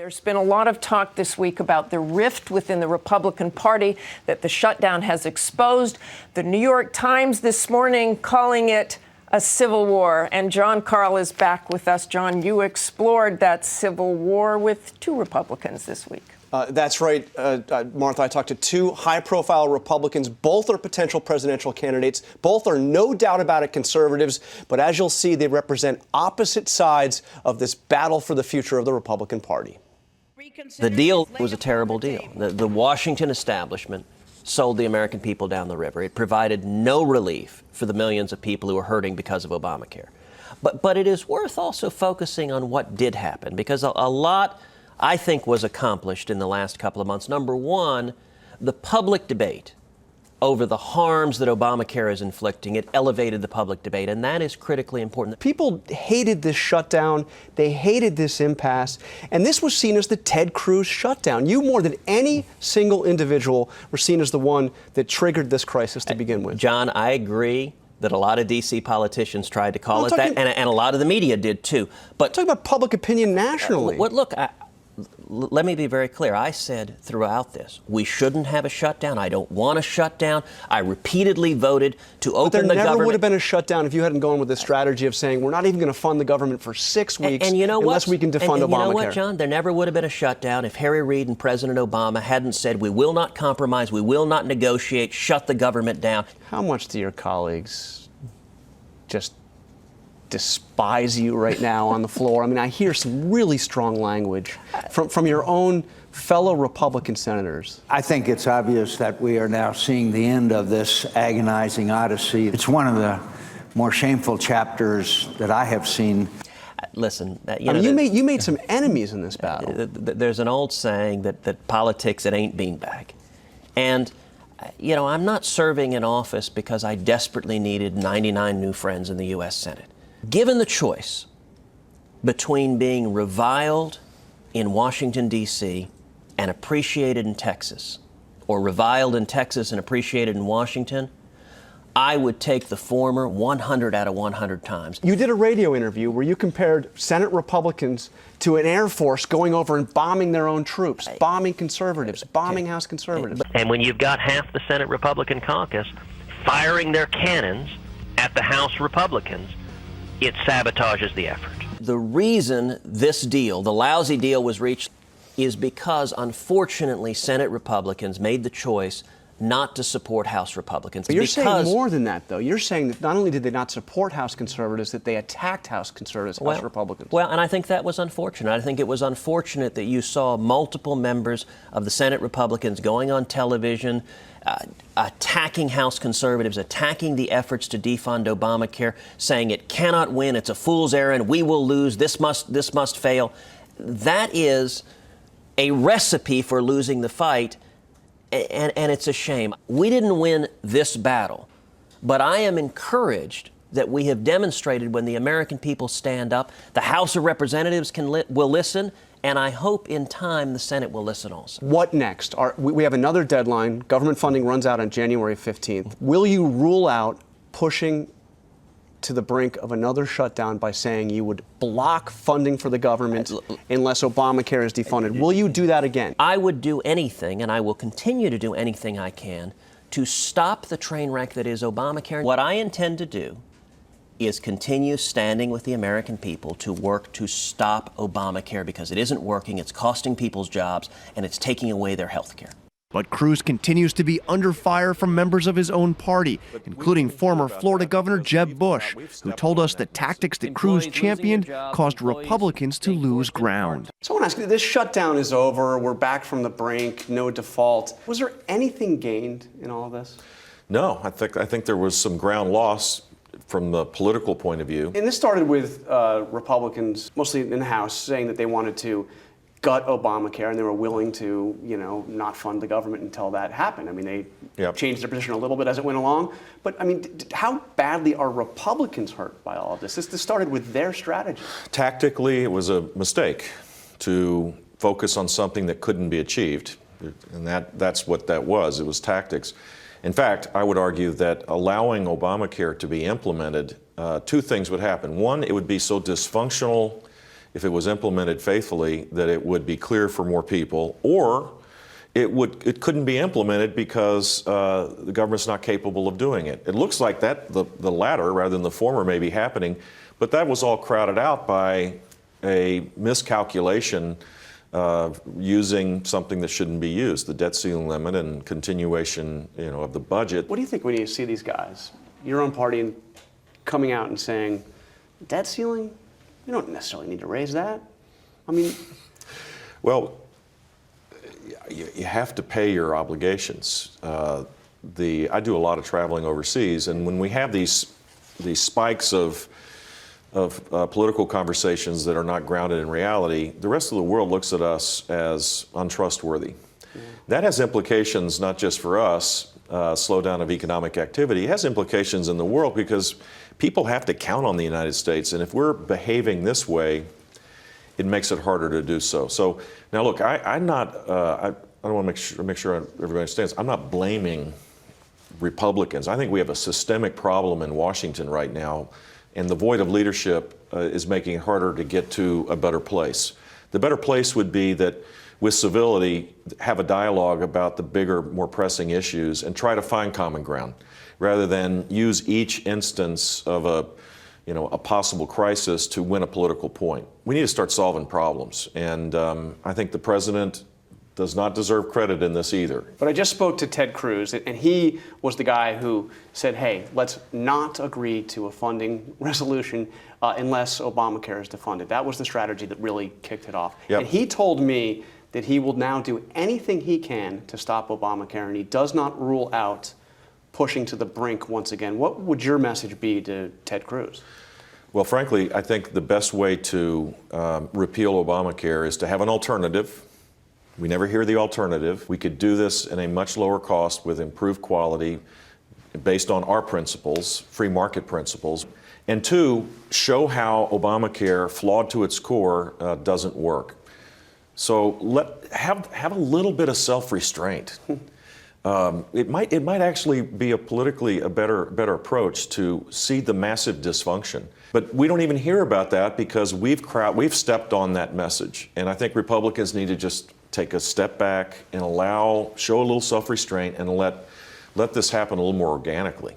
There's been a lot of talk this week about the rift within the Republican Party that the shutdown has exposed. The New York Times this morning calling it a civil war. And John Karl is back with us. John, you explored that civil war with two Republicans this week. That's right, Martha. I talked to two high-profile Republicans. Both are potential presidential candidates. Both are, no doubt about it, conservatives. But as you'll see, they represent opposite sides of this battle for the future of the Republican Party. The deal was a terrible deal. The Washington establishment sold the American people down the river. It provided no relief for the millions of people who are hurting because of Obamacare. But it is worth also focusing on what did happen, because a lot, I think, was accomplished in the last couple of months. Number one, the public debate over the harms that Obamacare is inflicting. It elevated the public debate, and that is critically important. People hated this shutdown. They hated this impasse. And this was seen as the Ted Cruz shutdown. You, more than any single individual, were seen as the one that triggered this crisis to begin with. John, I agree that a lot of D.C. politicians tried to call it that, and a lot of the media did too. But talk about public opinion nationally. Look, let me be very clear. I said throughout this, we shouldn't have a shutdown. I don't want a shutdown. I repeatedly voted to open the government. There never would have been a shutdown if you hadn't gone with this strategy of saying we're not even going to fund the government for 6 weeks and you know unless we can defund Obamacare. You know what, John? There never would have been a shutdown if Harry Reid and President Obama hadn't said we will not compromise, we will not negotiate, shut the government down. How much do your colleagues just despise you right now on the floor? I mean, I hear some really strong language from your own fellow Republican senators. I think it's obvious that we are now seeing the end of this agonizing odyssey. It's one of the more shameful chapters that I have seen. Listen, you made some enemies in this battle. There's an old saying that politics, it ain't beanbag. And I'm not serving in office because I desperately needed 99 new friends in the U.S. Senate. Given the choice between being reviled in Washington, D.C. and appreciated in Texas, or reviled in Texas and appreciated in Washington, I would take the former 100 out of 100 times. You did a radio interview where you compared Senate Republicans to an Air Force going over and bombing their own troops, bombing conservatives, bombing House conservatives. And when you've got half the Senate Republican caucus firing their cannons at the House Republicans, it sabotages the effort. The reason this deal, the lousy deal, was reached is because, unfortunately, Senate Republicans made the choice not to support House Republicans. But you're saying more than that, though. You're saying that not only did they not support House conservatives, that they attacked House conservatives, House Republicans. Well, and I think that was unfortunate. I think it was unfortunate that you saw multiple members of the Senate Republicans going on television, attacking House conservatives, attacking the efforts to defund Obamacare, saying it cannot win, it's a fool's errand, we will lose, this must fail. That is a recipe for losing the fight, and it's a shame. We didn't win this battle, but I am encouraged that we have demonstrated when the American people stand up, the House of Representatives will listen, and I hope in time the Senate will listen also. What next? We have another deadline. Government funding runs out on January 15th. Will you rule out pushing to the brink of another shutdown by saying you would block funding for the government unless Obamacare is defunded? Will you do that again? I would do anything, and I will continue to do anything I can to stop the train wreck that is Obamacare. What I intend to do is continue standing with the American people to work to stop Obamacare, because it isn't working, it's costing people's jobs, and it's taking away their health care. But Cruz continues to be under fire from members of his own party, including former Florida Governor Jeb Bush, who told us the tactics that Cruz championed caused Republicans to lose ground. So I want to ask you, this shutdown is over, we're back from the brink, no default. Was there anything gained in all of this? No, I think there was some ground loss from the political point of view. And this started with Republicans, mostly in the House, saying that they wanted to gut Obamacare, and they were willing to, not fund the government until that happened. I mean, they changed their position a little bit as it went along. But, I mean, how badly are Republicans hurt by all of this? This started with their strategy. Tactically, it was a mistake to focus on something that couldn't be achieved. And that's what that was. It was tactics. In fact, I would argue that allowing Obamacare to be implemented, two things would happen. One, it would be so dysfunctional if it was implemented faithfully, that it would be clear for more people, or it couldn't be implemented because the government's not capable of doing it. It looks like the latter rather than the former may be happening, but that was all crowded out by a miscalculation using something that shouldn't be used, the debt ceiling limit and continuation, of the budget. What do you think when you see these guys, your own party, coming out and saying, debt ceiling? You don't necessarily need to raise that. I mean, well, you have to pay your obligations. I do a lot of traveling overseas, and when we have these spikes of political conversations that are not grounded in reality, the rest of the world looks at us as untrustworthy. Yeah. That has implications not just for us, slowdown of economic activity. It has implications in the world because people have to count on the United States, and if we're behaving this way, it makes it harder to do so. So now, look, I'm not. I want to make sure everybody understands. I'm not blaming Republicans. I think we have a systemic problem in Washington right now, and the void of leadership is making it harder to get to a better place. The better place would be that, with civility, have a dialogue about the bigger, more pressing issues and try to find common ground, rather than use each instance of a possible crisis to win a political point. We need to start solving problems, and I think the president does not deserve credit in this either. But I just spoke to Ted Cruz, and he was the guy who said, hey, let's not agree to a funding resolution unless Obamacare is defunded. That was the strategy that really kicked it off. Yep. And he told me that he will now do anything he can to stop Obamacare, and he does not rule out pushing to the brink once again. What would your message be to Ted Cruz? Well, frankly, I think the best way to repeal Obamacare is to have an alternative. We never hear the alternative. We could do this in a much lower cost with improved quality based on our principles, free market principles. And two, show how Obamacare, flawed to its core, doesn't work. So have a little bit of self-restraint. It might actually be politically a better approach to see the massive dysfunction. But we don't even hear about that because we've stepped on that message. And I think Republicans need to just take a step back and show a little self-restraint and let this happen a little more organically.